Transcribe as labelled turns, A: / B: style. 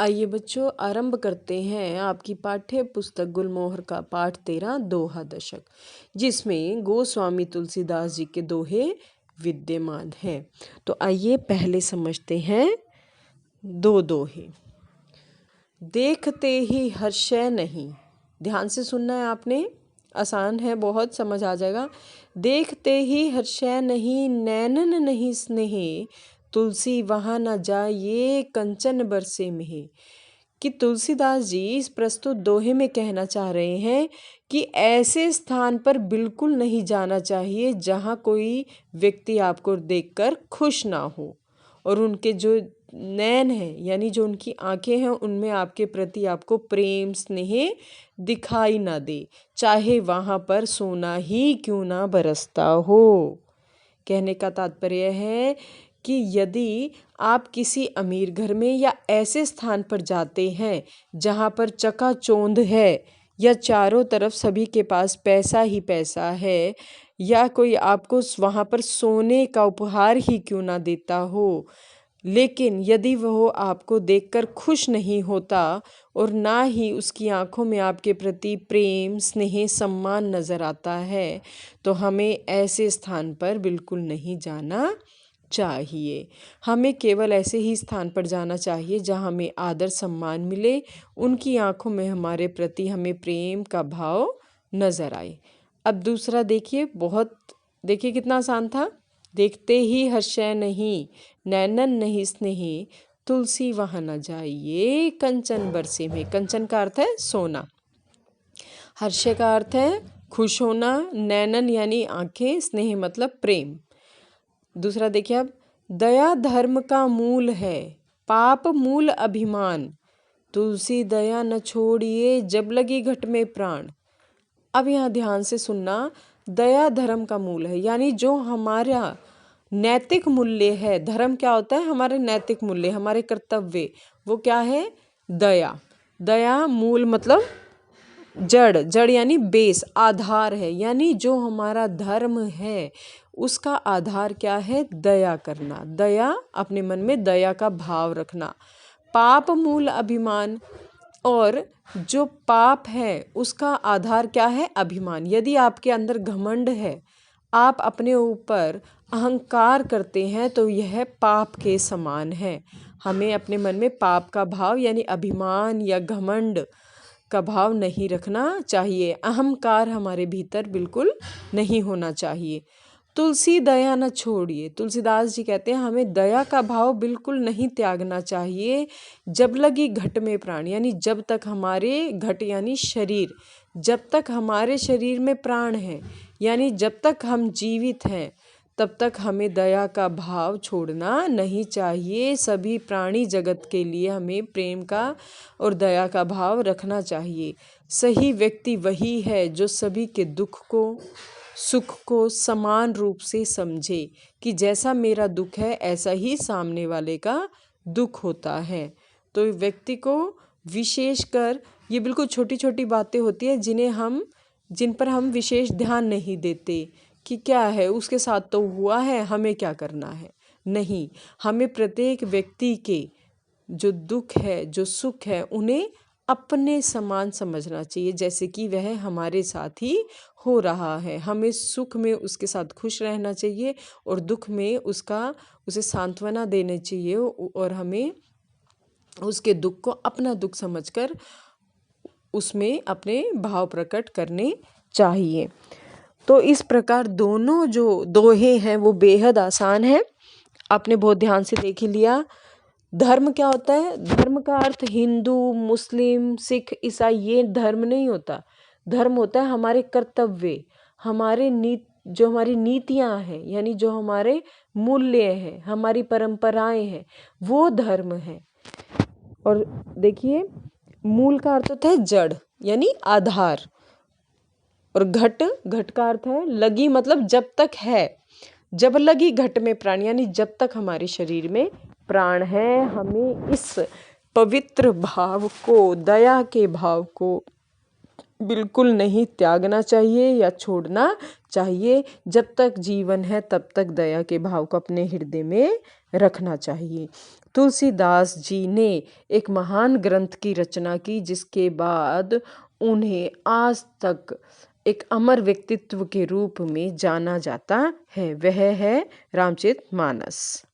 A: आइए बच्चों, आरंभ करते हैं आपकी पाठ्य पुस्तक गुलमोहर का पाठ 13 दोहा दशक, जिसमें गोस्वामी तुलसीदास जी के दोहे विद्यमान हैं। तो आइए पहले समझते हैं दो दोहे। देखते ही हर्षै नहीं, ध्यान से सुनना है आपने, आसान है, बहुत समझ आ जाएगा। देखते ही हर्षै नहीं, नैनन नहीं स्नेहे, तुलसी वहाँ न जाए कंचन बरसे में। कि तुलसीदास जी इस प्रस्तुत दोहे में कहना चाह रहे हैं कि ऐसे स्थान पर बिल्कुल नहीं जाना चाहिए जहाँ कोई व्यक्ति आपको देखकर खुश ना हो और उनके जो नैन हैं यानी जो उनकी आंखें हैं उनमें आपके प्रति आपको प्रेम स्नेह दिखाई ना दे, चाहे वहाँ पर सोना ही क्यों ना बरसता हो। कहने का तात्पर्य है कि यदि आप किसी अमीर घर में या ऐसे स्थान पर जाते हैं जहाँ पर चकाचौंध है या चारों तरफ सभी के पास पैसा ही पैसा है, या कोई आपको वहाँ पर सोने का उपहार ही क्यों ना देता हो, लेकिन यदि वह आपको देखकर खुश नहीं होता और ना ही उसकी आंखों में आपके प्रति प्रेम स्नेह सम्मान नज़र आता है, तो हमें ऐसे स्थान पर बिल्कुल नहीं जाना चाहिए। हमें केवल ऐसे ही स्थान पर जाना चाहिए जहाँ हमें आदर सम्मान मिले, उनकी आंखों में हमारे प्रति हमें प्रेम का भाव नज़र आए। अब दूसरा देखिए, देखिए कितना आसान था। देखते ही हर्षै नहीं, नैनन नहीं स्नेही, तुलसी वहाँ न जाइए कंचन बरसे में। कंचन का अर्थ है सोना, हर्षै का अर्थ है खुश होना, नैनन यानी आंखें, स्नेह मतलब प्रेम। दूसरा देखिए अब, दया धर्म का मूल है, पाप मूल अभिमान, तुलसी दया न छोड़िए जब लगी घट में प्राण। अब यहाँ ध्यान से सुनना, दया धर्म का मूल है, यानी जो हमारा नैतिक मूल्य है। धर्म क्या होता है? हमारे नैतिक मूल्य, हमारे कर्तव्य, वो क्या है? दया। दया मूल मतलब जड़ यानी बेस, आधार है, यानी जो हमारा धर्म है उसका आधार क्या है? दया करना, दया, अपने मन में दया का भाव रखना। पाप मूल अभिमान, और जो पाप है उसका आधार क्या है? अभिमान। यदि आपके अंदर घमंड है, आप अपने ऊपर अहंकार करते हैं, तो यह पाप के समान है। हमें अपने मन में पाप का भाव यानी अभिमान या घमंड का भाव नहीं रखना चाहिए। अहंकार हमारे भीतर बिल्कुल नहीं होना चाहिए। तुलसी दया न छोड़िए, तुलसीदास जी कहते हैं हमें दया का भाव बिल्कुल नहीं त्यागना चाहिए। जब लगी घट में प्राण, यानी जब तक हमारे घट यानी शरीर, जब तक हमारे शरीर में प्राण है, यानी जब तक हम जीवित हैं, तब तक हमें दया का भाव छोड़ना नहीं चाहिए। सभी प्राणी जगत के लिए हमें प्रेम का और दया का भाव रखना चाहिए। सही व्यक्ति वही है जो सभी के दुख को सुख को समान रूप से समझे कि जैसा मेरा दुख है ऐसा ही सामने वाले का दुख होता है। तो व्यक्ति को विशेषकर ये बिल्कुल छोटी छोटी बातें होती है जिन पर हम विशेष ध्यान नहीं देते कि क्या है उसके साथ तो हुआ है, हमें क्या करना है। नहीं, हमें प्रत्येक व्यक्ति के जो दुख है जो सुख है उन्हें अपने समान समझना चाहिए, जैसे कि वह हमारे साथ ही हो रहा है। हमें सुख में उसके साथ खुश रहना चाहिए और दुख में उसे सांत्वना देनी चाहिए, और हमें उसके दुख को अपना दुख समझकर उसमें अपने भाव प्रकट करने चाहिए। तो इस प्रकार दोनों जो दोहे हैं वो बेहद आसान है, आपने बहुत ध्यान से देख ही लिया। धर्म क्या होता है? धर्म का अर्थ हिंदू, मुस्लिम, सिख, ईसाई ये धर्म नहीं होता। धर्म होता है हमारे कर्तव्य, जो हमारी नीतियाँ हैं, यानी जो हमारे मूल्य हैं, हमारी परंपराएं हैं, वो धर्म है। और देखिए, मूल का अर्थ होता है जड़ यानी आधार, और घट का अर्थ है लगी, मतलब जब तक है। जब लगी घट में प्राण, यानी जब तक हमारे शरीर में प्राण है, हमें इस पवित्र भाव को, दया के भाव को बिल्कुल नहीं त्यागना चाहिए या छोड़ना चाहिए। जब तक जीवन है तब तक दया के भाव को अपने हृदय में रखना चाहिए। तुलसीदास जी ने एक महान ग्रंथ की रचना की जिसके बाद उन्हें आज तक एक अमर व्यक्तित्व के रूप में जाना जाता है, वह है रामचरितमानस।